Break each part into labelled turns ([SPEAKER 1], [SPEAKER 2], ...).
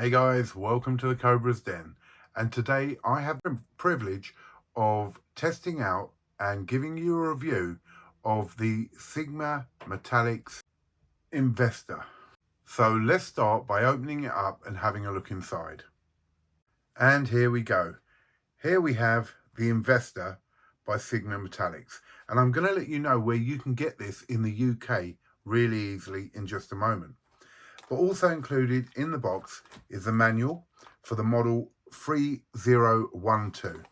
[SPEAKER 1] Hey guys, welcome to the Cobra's Den, and today I have the privilege of testing out and giving you a review of the Sigma Metallics Investor. So let's start by opening it up and having a look inside. And here we go. Here we have the Investor by Sigma Metallics, and I'm going to let you know where you can get this in the UK really easily in just a moment. But also included in the box is the manual for the model 3012.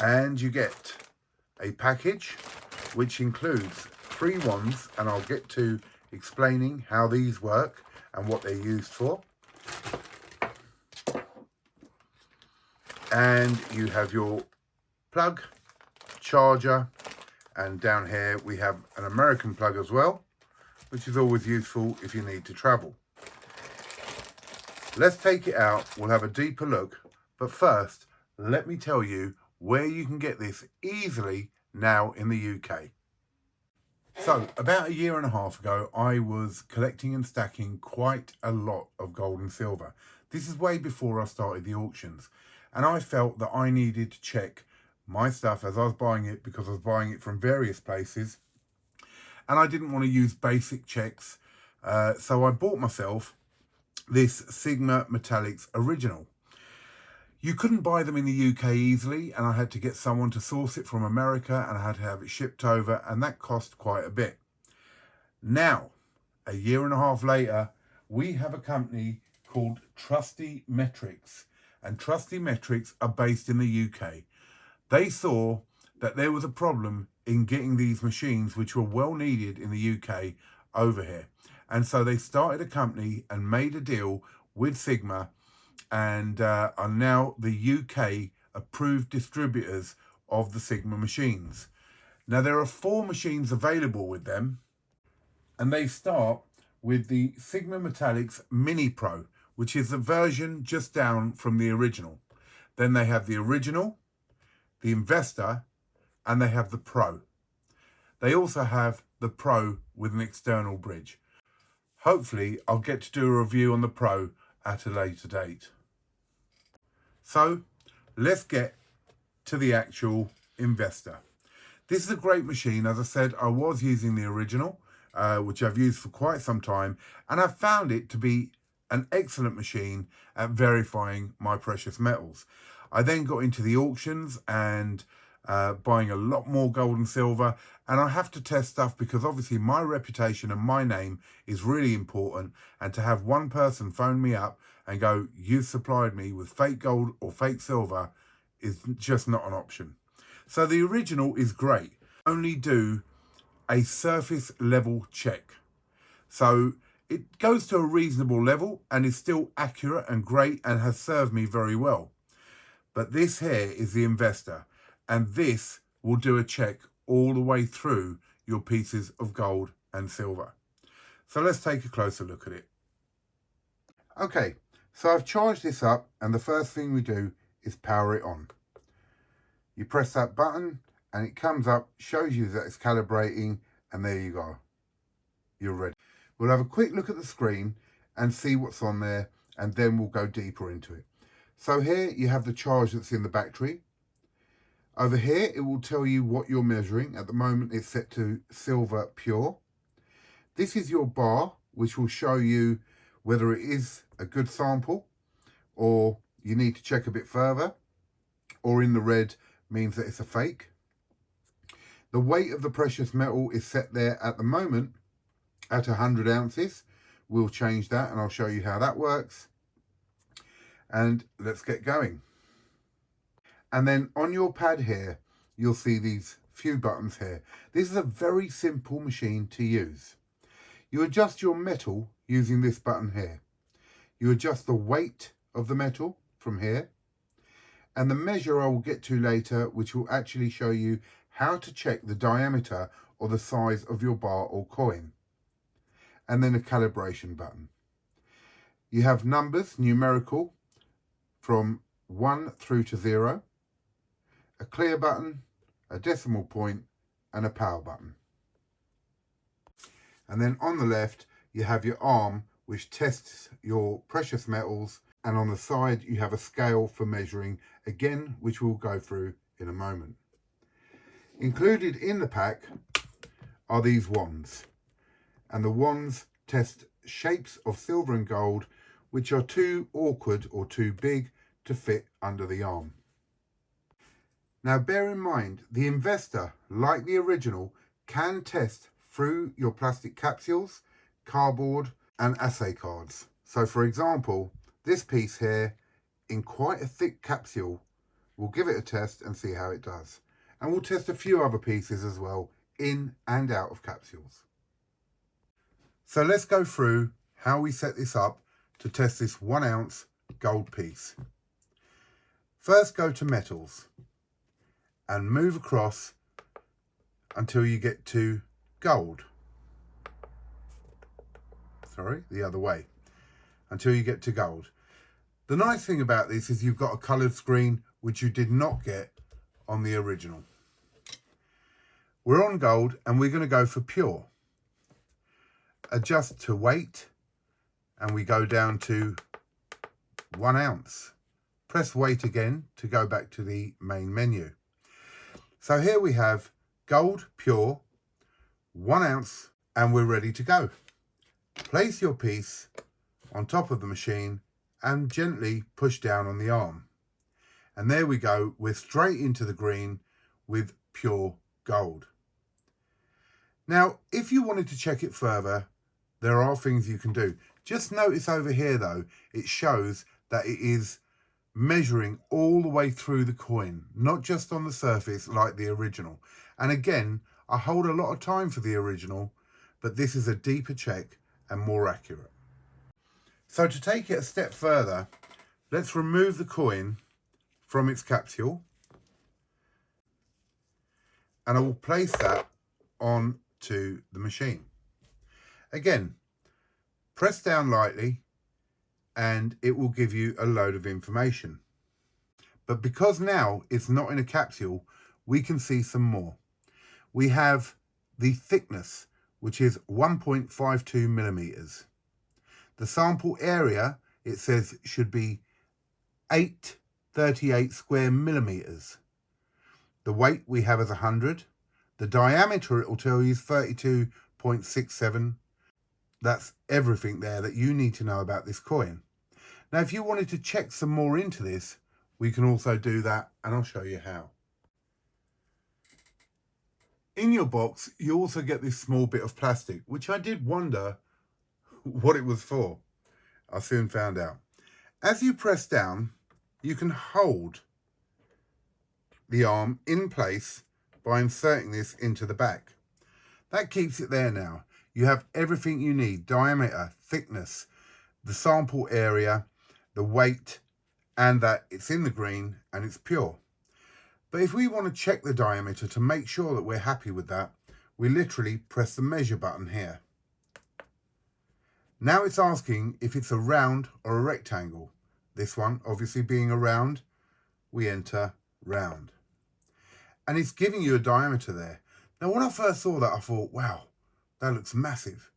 [SPEAKER 1] And you get a package which includes 3 wands, and I'll get to explaining how these work and what they're used for. And you have your plug, charger, and down here we have an American plug as well, which is always useful if you need to travel. Let's take it out, we'll have a deeper look, but first, let me tell you where you can get this easily now in the UK. So, about 1.5 years ago, I was collecting and stacking quite a lot of gold and silver. This is way before I started the auctions, and I felt that I needed to check my stuff as I was buying it, because I was buying it from various places, and I didn't want to use basic checks, so I bought myself this Sigma Metallics original. You couldn't buy them in the UK easily, and I had to get someone to source it from America, and I had to have it shipped over, and that cost quite a bit. Now, 1.5 years later, we have a company called Trusty Metrics, and Trusty Metrics are based in the UK. They saw that there was a problem in getting these machines, which were well needed in the UK, over here. And so they started a company and made a deal with Sigma, and are now the UK approved distributors of the Sigma machines. Now there are 4 machines available with them, and they start with the Sigma Metallics Mini Pro, which is the version just down from the original. Then they have the original, the Investor, and they have the Pro. They also have the Pro with an external bridge. Hopefully, I'll get to do a review on the Pro at a later date. So, let's get to the actual Investor. This is a great machine. As I said, I was using the original, which I've used for quite some time, and I've found it to be an excellent machine at verifying my precious metals. I then got into the auctions and buying a lot more gold and silver, and I have to test stuff because obviously my reputation and my name is really important, and to have one person phone me up and go, "You supplied me with fake gold or fake silver," is just not an option. So the original is great. Only do a surface level check, so it goes to a reasonable level and is still accurate and great and has served me very well. But this here is the Investor, and this will do a check all the way through your pieces of gold and silver. So let's take a closer look at it. Okay, so I've charged this up, and the first thing we do is power it on. You press that button and it comes up, shows you that it's calibrating, and there you go. You're ready. We'll have a quick look at the screen and see what's on there, and then we'll go deeper into it. So here you have the charge that's in the battery. Over here, it will tell you what you're measuring. At the moment, it's set to silver pure. This is your bar, which will show you whether it is a good sample or you need to check a bit further, or in the red means that it's a fake. The weight of the precious metal is set there at the moment at 100 ounces. We'll change that and I'll show you how that works. And let's get going. And then on your pad here, you'll see these few buttons here. This is a very simple machine to use. You adjust your metal using this button here. You adjust the weight of the metal from here. And the measure I will get to later, which will actually show you how to check the diameter or the size of your bar or coin. And then a calibration button. You have numbers, numerical, from 1 through to 0. A clear button, a decimal point, and a power button. And then on the left, you have your arm, which tests your precious metals and on the side you have a scale for measuring, again, which we'll go through in a moment. Included in the pack are these wands, and the wands test shapes of silver and gold which are too awkward or too big to fit under the arm. Now bear in mind, the investor, like the original, can test through your plastic capsules, cardboard and assay cards. So for example, this piece here in quite a thick capsule, we'll give it a test and see how it does. And we'll test a few other pieces as well, in and out of capsules. So let's go through how we set this up to test this 1 ounce gold piece. First, go to metals and move across until you get to gold. Sorry, the other way, until you get to gold. The nice thing about this is you've got a coloured screen, which you did not get on the original. We're on gold and we're going to go for pure. Adjust to weight and we go down to 1 ounce. Press weight again to go back to the main menu. So here we have gold pure, 1 ounce, and we're ready to go. Place your piece on top of the machine and gently push down on the arm. And there we go, we're straight into the green with pure gold. Now, if you wanted to check it further, there are things you can do. Just notice over here though, it shows that it is measuring all the way through the coin, not just on the surface like the original. And again, I hold a lot of time for the original, but this is a deeper check and more accurate. So to take it a step further, let's remove the coin from its capsule, and I will place that on to the machine. Again, press down lightly and it will give you a load of information. But because now it's not in a capsule, we can see some more. We have the thickness, which is 1.52 millimeters. The sample area, it says, should be 838 square millimeters. The weight we have is 100. The diameter, it will tell you, is 32.67. That's everything there that you need to know about this coin. Now, if you wanted to check some more into this, we can also do that, and I'll show you how. In your box, you also get this small bit of plastic, which I did wonder what it was for. I soon found out. As you press down, you can hold the arm in place by inserting this into the back. That keeps it there now. You have everything you need: diameter, thickness, the sample area, the weight, and that it's in the green and it's pure. But if we want to check the diameter to make sure that we're happy with that, we literally press the measure button here. Now it's asking if it's a round or a rectangle. This one obviously being a round, we enter round. And it's giving you a diameter there. Now when I first saw that, I thought, wow, that looks massive.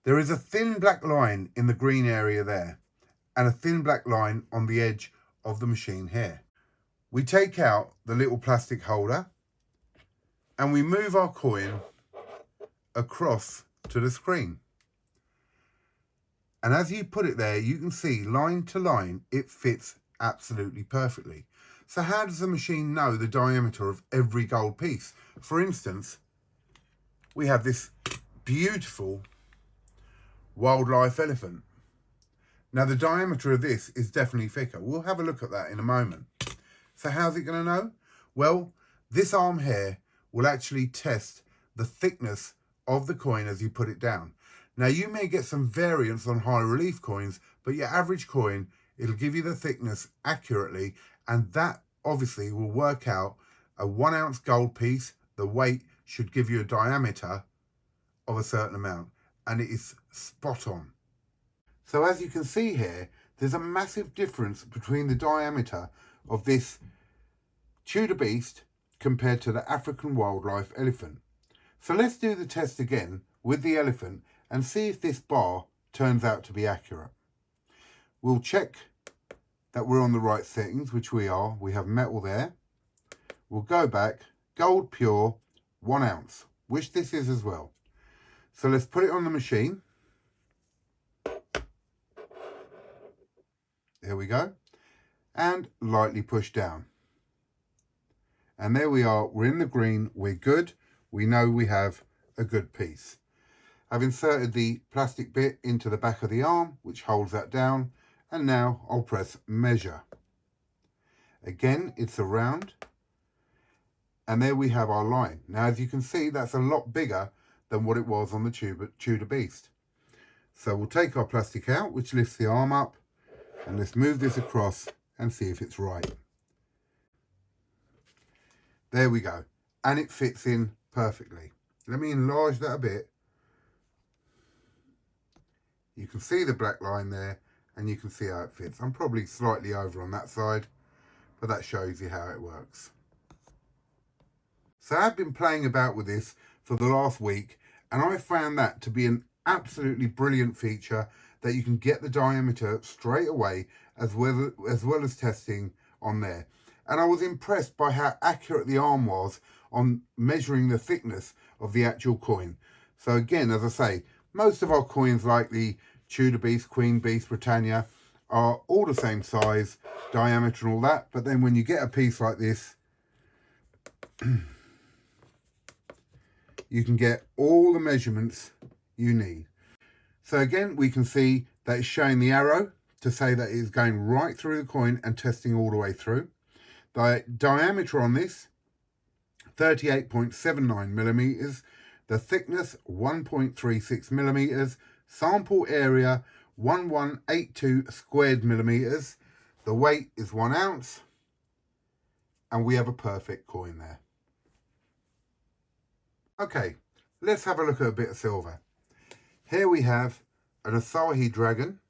[SPEAKER 1] There is a thin black line in the green area there, and a thin black line on the edge of the machine here. We take out the little plastic holder and we move our coin across to the screen. And as you put it there, you can see line to line, it fits absolutely perfectly. So how does the machine know the diameter of every gold piece? For instance, we have this beautiful wildlife elephant. Now the diameter of this is definitely thicker. We'll have a look at that in a moment. So how's it going to know? Well, this arm here will actually test the thickness of the coin as you put it down. Now you may get some variance on high relief coins, but your average coin, it'll give you the thickness accurately, and that obviously will work out a 1 ounce gold piece. The weight should give you a diameter of a certain amount, and it is spot on. So as you can see here, there's a massive difference between the diameter of this Tudor beast compared to the African wildlife elephant. So let's do the test again with the elephant and see if this bar turns out to be accurate. We'll check that we're on the right settings, which we are. We have metal there. We'll go back, gold pure, 1 ounce, which this is as well. So let's put it on the machine. There we go. And lightly push down. And there we are, we're in the green, we're good. We know we have a good piece. I've inserted the plastic bit into the back of the arm, which holds that down. And now I'll press measure. Again, it's around. And there we have our line. Now, as you can see, that's a lot bigger than what it was on the Tudor Beast. So we'll take our plastic out, which lifts the arm up, and let's move this across and see if it's right. There we go. And it fits in perfectly. Let me enlarge that a bit. You can see the black line there, and you can see how it fits. I'm probably slightly over on that side, but that shows you how it works. So I've been playing about with this for the last week, and I found that to be an absolutely brilliant feature, that you can get the diameter straight away as well as testing on there. And I was impressed by how accurate the arm was on measuring the thickness of the actual coin. So again, as I say, most of our coins like the Tudor Beast, Queen Beast, Britannia are all the same size, diameter and all that. But then when you get a piece like this, you can get all the measurements you need. So again, we can see that it's showing the arrow to say that it's going right through the coin and testing all the way through. The diameter on this, 38.79 millimeters. The thickness, 1.36 millimeters. Sample area, 1182 squared millimeters. The weight is 1 ounce. And we have a perfect coin there. Okay, let's have a look at a bit of silver. Here we have an Asahi Dragon,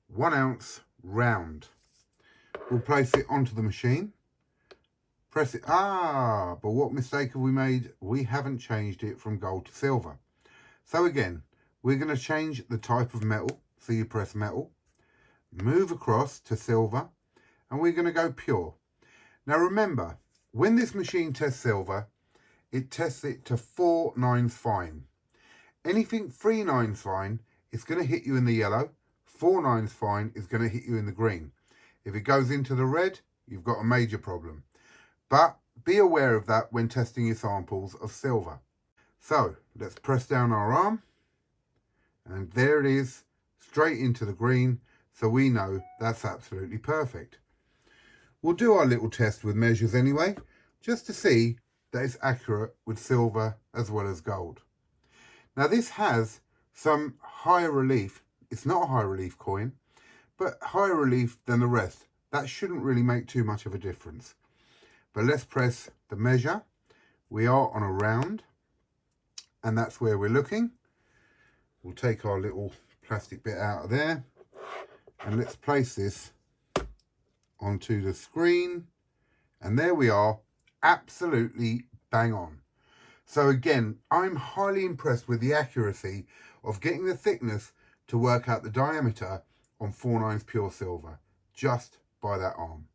[SPEAKER 1] 1 ounce round. We'll place it onto the machine. Press it. But what mistake have we made? We haven't changed it from gold to silver. So again, we're going to change the type of metal. So you press metal, move across to silver, and we're going to go pure. Now remember, when this machine tests silver, it tests it to 4 nines fine. Anything 3 nines fine is going to hit you in the yellow. 4 nines fine is going to hit you in the green. If it goes into the red, you've got a major problem. But be aware of that when testing your samples of silver. So let's press down our arm, and there it is, straight into the green. So we know that's absolutely perfect. We'll do our little test with measures anyway, just to see that it's accurate with silver as well as gold. Now this has some higher relief. It's not a high relief coin, but higher relief than the rest. That shouldn't really make too much of a difference. But let's press the measure. We are on a round, and that's where we're looking. We'll take our little plastic bit out of there, and let's place this onto the screen. And there we are, absolutely bang on. So again, I'm highly impressed with the accuracy of getting the thickness to work out the diameter on 4 nines pure silver, just by that arm.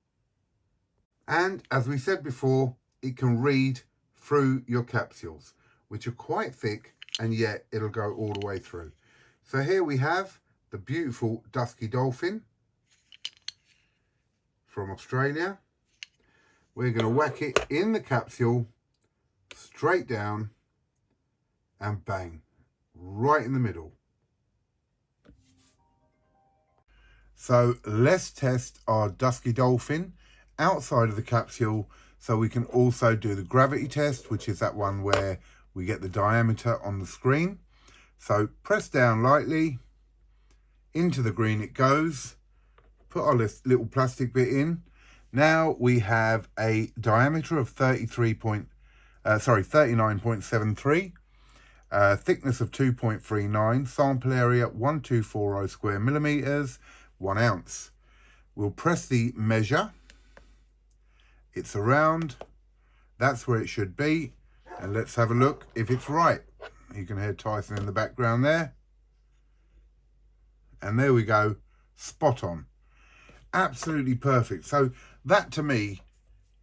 [SPEAKER 1] And as we said before, it can read through your capsules, which are quite thick, and yet it'll go all the way through. So here we have the beautiful Dusky Dolphin from Australia. We're going to whack it in the capsule, straight down, and bang, right in the middle. So let's test our Dusky Dolphin outside of the capsule, so we can also do the gravity test, which is that one where we get the diameter on the screen. So press down lightly, into the green it goes, put our little plastic bit in. Now we have a diameter of 39.73, thickness of 2.39, sample area 1240 square millimeters, 1 ounce. We'll press the measure. It's around, that's where it should be, and let's have a look if it's right. You can hear Tyson in the background there. And there we go, spot on. Absolutely perfect. So that to me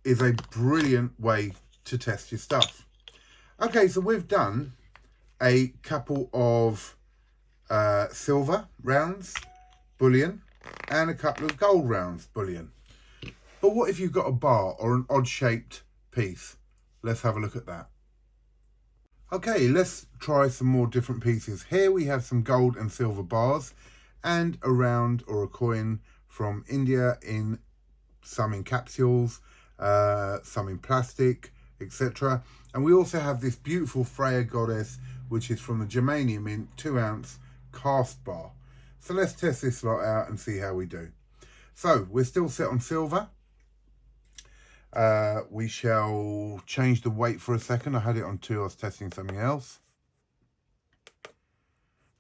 [SPEAKER 1] is a brilliant way to test your stuff. Okay, so we've done a couple of silver rounds, bullion, and a couple of gold rounds, bullion. But what if you've got a bar or an odd shaped piece? Let's have a look at that. Okay, let's try some more different pieces. Here we have some gold and silver bars and a round or a coin from India, in some in capsules, some in plastic, etc. And we also have this beautiful Freya goddess, which is from the Germanium Mint 2-ounce cast bar. So let's test this lot out and see how we do. So we're still set on silver. We shall change the weight for a second. I had it on 2, I was testing something else.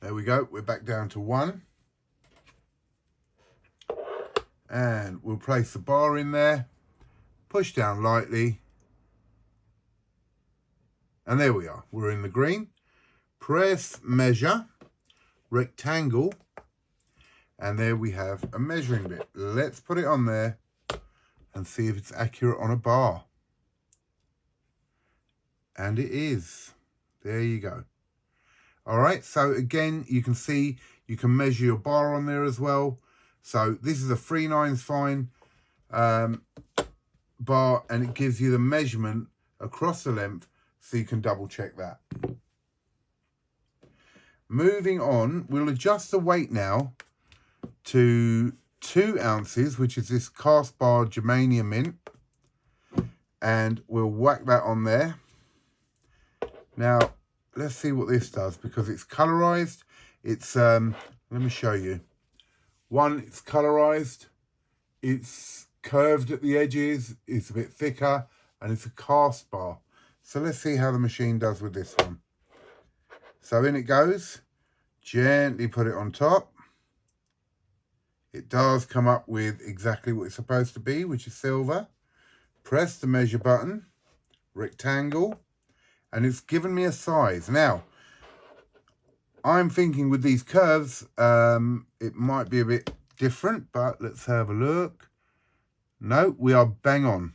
[SPEAKER 1] There we go, we're back down to 1. And we'll place the bar in there, push down lightly, and there we are, we're in the green. Press measure, rectangle, and there we have a measuring bit. Let's put it on there and see if it's accurate on a bar. And it is. There you go. All right, so again, you can see you can measure your bar on there as well. So this is a 3/9 fine bar, and it gives you the measurement across the length, so you can double check that. Moving on, we'll adjust the weight now to 2 ounces, which is this cast bar Germanium Mint, and we'll whack that on there. Now let's see what this does, because it's colorized. It's let me show you. One, it's colorized, it's curved at the edges, it's a bit thicker, and it's a cast bar. So let's see how the machine does with this one. So in it goes, gently put it on top. It does come up with exactly what it's supposed to be, which is silver. Press the measure button, rectangle, and it's given me a size. Now, I'm thinking with these curves, it might be a bit different, but let's have a look. No, we are bang on.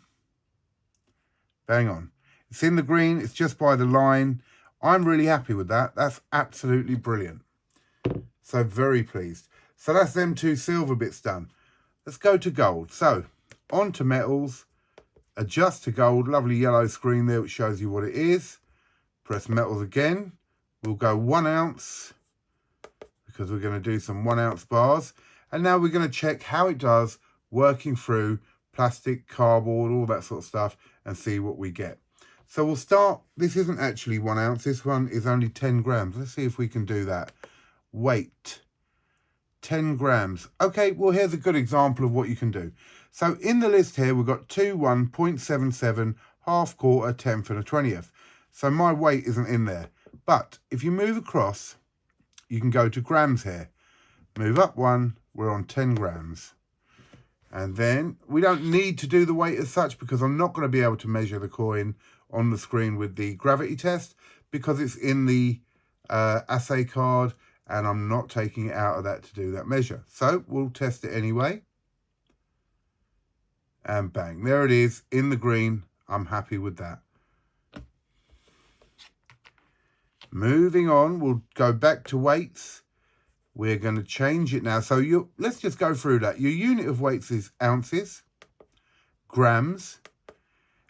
[SPEAKER 1] Bang on. It's in the green, it's just by the line. I'm really happy with that. That's absolutely brilliant. So very pleased. So that's them 2 silver bits done. Let's go to gold. So on to metals, adjust to gold, lovely yellow screen there which shows you what it is. Press metals again. We'll go 1 ounce because we're going to do some 1 ounce bars. And now we're going to check how it does working through plastic, cardboard, all that sort of stuff, and see what we get. So we'll start, this isn't actually 1 ounce, this one is only 10 grams. Let's see if we can do that. Weight, 10 grams. Okay, well here's a good example of what you can do. So in the list here, we've got 2, 1, 0.77, half, quarter, 10th and a 20th. So my weight isn't in there. But if you move across, you can go to grams here. Move up 1, we're on 10 grams. And then we don't need to do the weight as such, because I'm not going to be able to measure the coin on the screen with the gravity test, because it's in the assay card and I'm not taking it out of that to do that measure. So we'll test it anyway. And bang, there it is in the green. I'm happy with that. Moving on, we'll go back to weights. We're going to change it now. So let's just go through that. Your unit of weights is ounces, grams,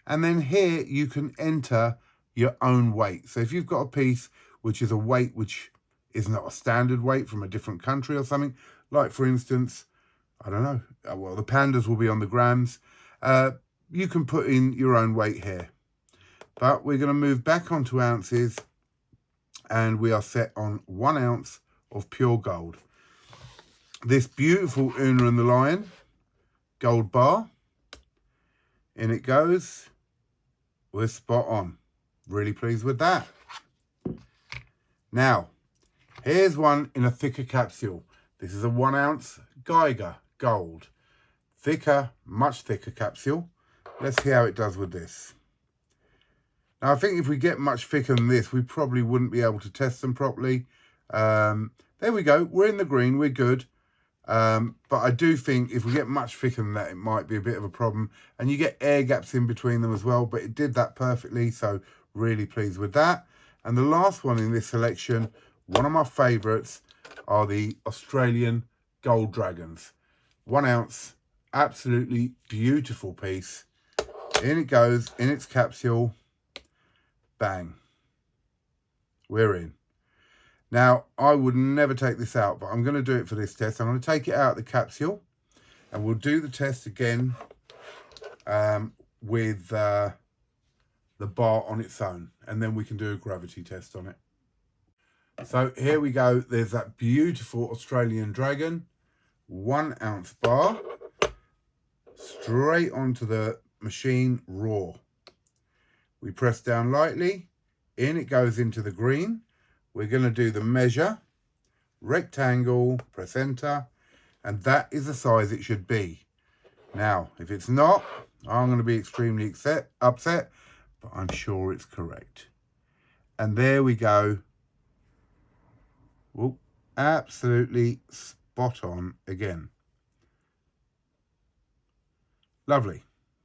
[SPEAKER 1] and then here you can enter your own weight. So if you've got a piece which is a weight which is not a standard weight from a different country or something, like for instance, I don't know, well, the pandas will be on the grams. You can put in your own weight here. But we're going to move back onto ounces, and we are set on 1 ounce of pure gold. This beautiful Una and the Lion gold bar. In it goes. We're spot on. Really pleased with that. Now, here's one in a thicker capsule. This is a 1 ounce Geiger gold. Thicker, much thicker capsule. Let's see how it does with this. Now, I think if we get much thicker than this, we probably wouldn't be able to test them properly. There we go. We're in the green. We're good. But I do think if we get much thicker than that, it might be a bit of a problem. And you get air gaps in between them as well, but it did that perfectly. So really pleased with that. And the last one in this selection, one of my favourites, are the Australian Gold Dragons. 1 ounce, absolutely beautiful piece. In it goes, in its capsule. Bang. We're in. Now, I would never take this out, but I'm going to do it for this test. I'm going to take it out of the capsule, and we'll do the test again with the bar on its own, and then we can do a gravity test on it. So here we go. There's that beautiful Australian Dragon, 1 ounce bar, straight onto the machine raw. We press down lightly, in it goes into the green. We're going to do the measure, rectangle, press enter, and that is the size it should be. Now, if it's not, I'm going to be extremely upset, but I'm sure it's correct. And there we go. Whoop, absolutely spot on again. Lovely.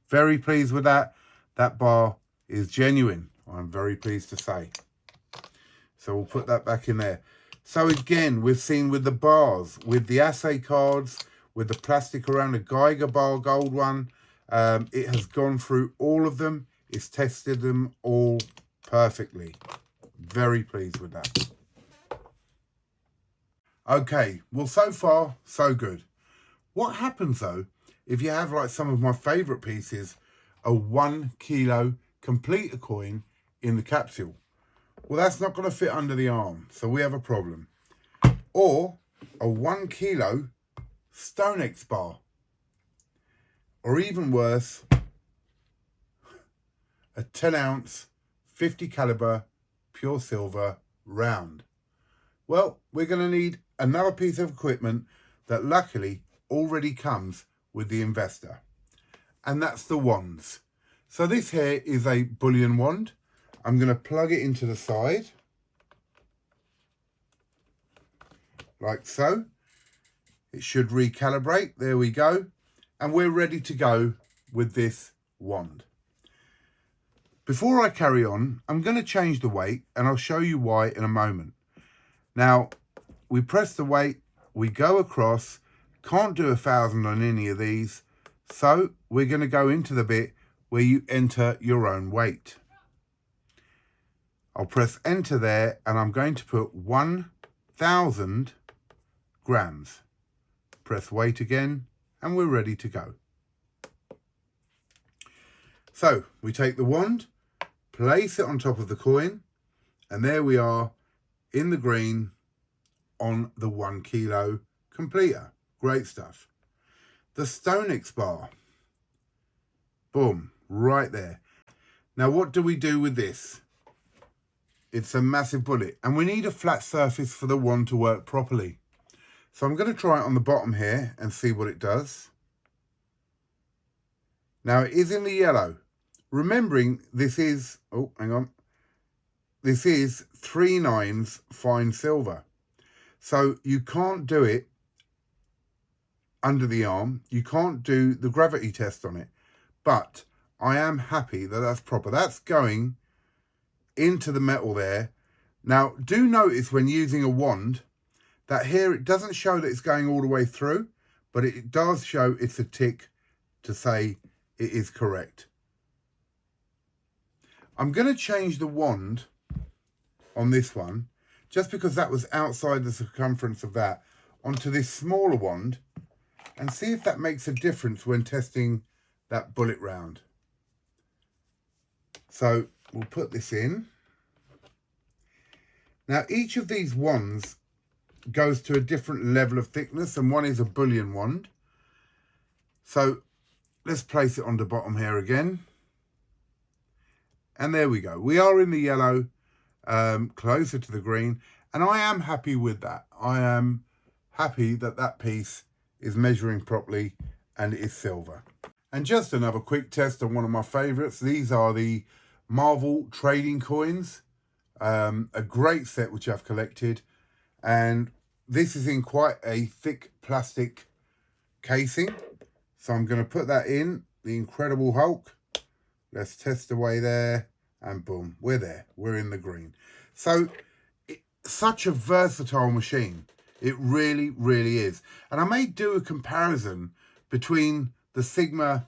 [SPEAKER 1] Very pleased with that. That bar is genuine, I'm very pleased to say. So we'll put that back in there. So again, we've seen with the bars, with the assay cards, with the plastic around the Geiger bar gold one, it has gone through all of them. It's tested them all perfectly. Very pleased with that. Okay, well, so far, so good. What happens though, if you have like some of my favorite pieces, a 1 kilo completer coin in the capsule? Well, that's not going to fit under the arm, so we have a problem. Or a 1 kilo StoneX bar. Or even worse, a 10 ounce 50 caliber pure silver round. Well, we're going to need another piece of equipment that luckily already comes with the investor. And that's the wands. So this here is a bullion wand. I'm going to plug it into the side. Like so. It should recalibrate. There we go. And we're ready to go with this wand. Before I carry on, I'm going to change the weight and I'll show you why in a moment. Now, we press the weight, we go across, can't do 1,000 on any of these. So we're going to go into the bit where you enter your own weight. I'll press enter there and I'm going to put 1,000 grams. Press weight again and we're ready to go. So we take the wand, place it on top of the coin, and there we are in the green on the 1 kilo completer. Great stuff. The StoneX bar. Boom, right there. Now what do we do with this? It's a massive bullet and we need a flat surface for the wand to work properly. So I'm going to try it on the bottom here and see what it does. Now it is in the yellow. Remembering this is, oh, hang on. This is 3/9 fine silver. So you can't do it under the arm. You can't do the gravity test on it. But I am happy that that's proper. That's going into the metal there. Now, do notice when using a wand that here it doesn't show that it's going all the way through, but it does show it's a tick to say it is correct. I'm going to change the wand on this one, just because that was outside the circumference of that, onto this smaller wand, and see if that makes a difference when testing that bullet round. So we'll put this in. Now each of these wands goes to a different level of thickness, and one is a bullion wand. So let's place it on the bottom here again. And there we go. We are in the yellow, closer to the green, and I am happy with that. I am happy that that piece is measuring properly and it is silver. And just another quick test on one of my favorites. These are the Marvel trading coins, a great set which I've collected, and this is in quite a thick plastic casing. So I'm going to put that in, the Incredible Hulk. Let's test away there, and boom, we're there. We're in the green. So such a versatile machine. It really, really is. And I may do a comparison between the Sigma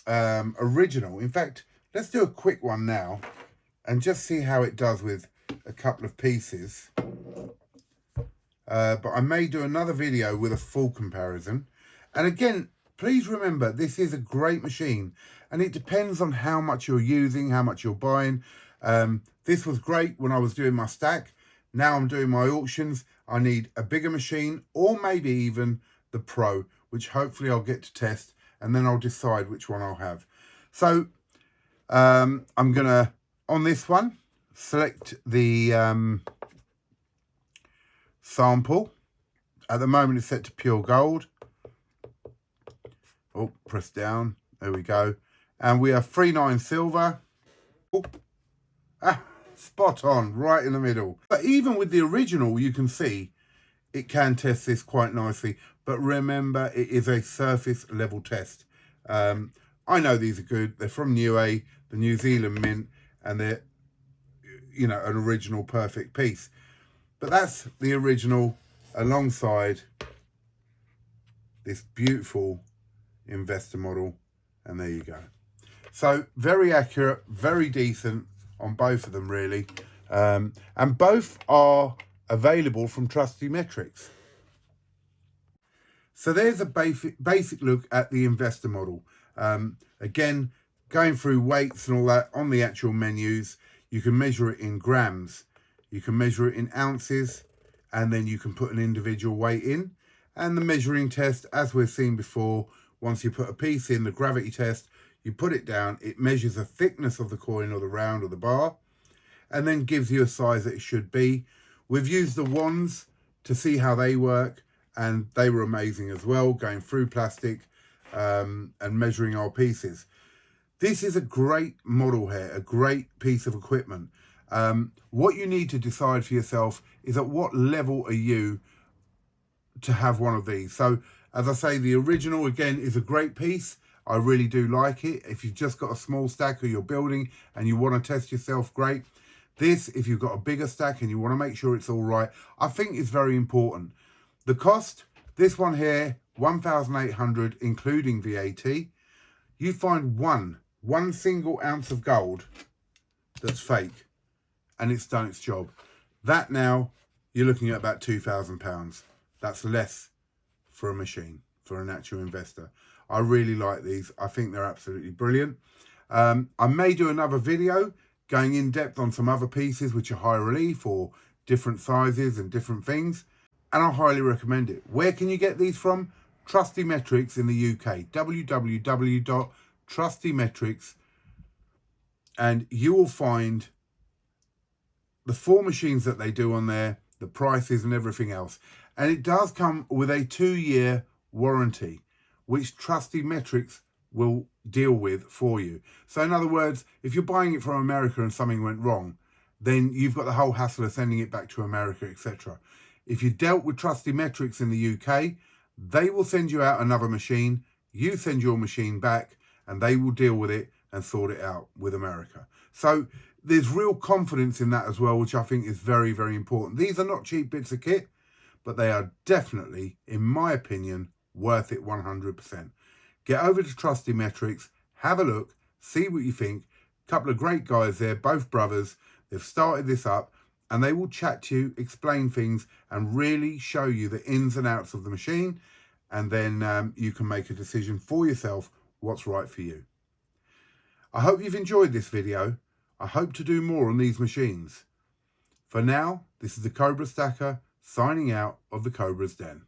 [SPEAKER 1] original. In fact, let's do a quick one now and just see how it does with a couple of pieces. But I may do another video with a full comparison. And again, please remember, this is a great machine, and it depends on how much you're using, how much you're buying. This was great when I was doing my stack. Now I'm doing my auctions. I need a bigger machine, or maybe even the Pro, which hopefully I'll get to test, and then I'll decide which one I'll have. So I'm gonna, on this one, select the sample. At the moment it's set to pure gold. Oh, press down. There we go. And we have 39 silver. Oh, spot on, right in the middle. But even with the original, you can see it can test this quite nicely. But remember, it is a surface level test. I know these are good. They're from Niue, the New Zealand Mint, and they're, you know, an original perfect piece. But that's the original alongside this beautiful investor model, and there you go. So very accurate, very decent on both of them, really. And both are available from Trusty Metrics. So there's a basic look at the investor model. Again, going through weights and all that on the actual menus, you can measure it in grams, you can measure it in ounces, and then you can put an individual weight in. And the measuring test, as we've seen before, once you put a piece in, the gravity test, you put it down, it measures the thickness of the coin or the round or the bar, and then gives you a size that it should be. We've used the wands to see how they work, and they were amazing as well, going through plastic and measuring our pieces. This is a great model here, a great piece of equipment. What you need to decide for yourself is at what level are you to have one of these. So as I say, the original again is a great piece. I really do like it. If you've just got a small stack or you're building and you want to test yourself, great. This, if you've got a bigger stack and you want to make sure it's all right, I think is very important. The cost, this one here, 1,800 including VAT. You find one single ounce of gold that's fake, and it's done its job. That now, you're looking at about £2,000. That's less for a machine, for an actual investor. I really like these. I think they're absolutely brilliant. I may do another video going in depth on some other pieces which are high relief or different sizes and different things. And I highly recommend it. Where can you get these from? Trusty Metrics in the UK. www.trustymetrics. And you will find the 4 machines that they do on there, the prices and everything else. And it does come with a 2-year warranty, which Trusty Metrics will deal with for you. So in other words, if you're buying it from America and something went wrong, then you've got the whole hassle of sending it back to America, etc. If you dealt with Trusty Metrics in the UK, they will send you out another machine, you send your machine back, and they will deal with it and sort it out with America. So there's real confidence in that as well, which I think is very, very important. These are not cheap bits of kit, but they are definitely, in my opinion, worth it 100%. Get over to Trusty Metrics, have a look, see what you think. A couple of great guys there, both brothers. They've started this up, and they will chat to you, explain things, and really show you the ins and outs of the machine. And then you can make a decision for yourself what's right for you. I hope you've enjoyed this video. I hope to do more on these machines. For now, this is the Cobra Stacker signing out of the Cobra's Den.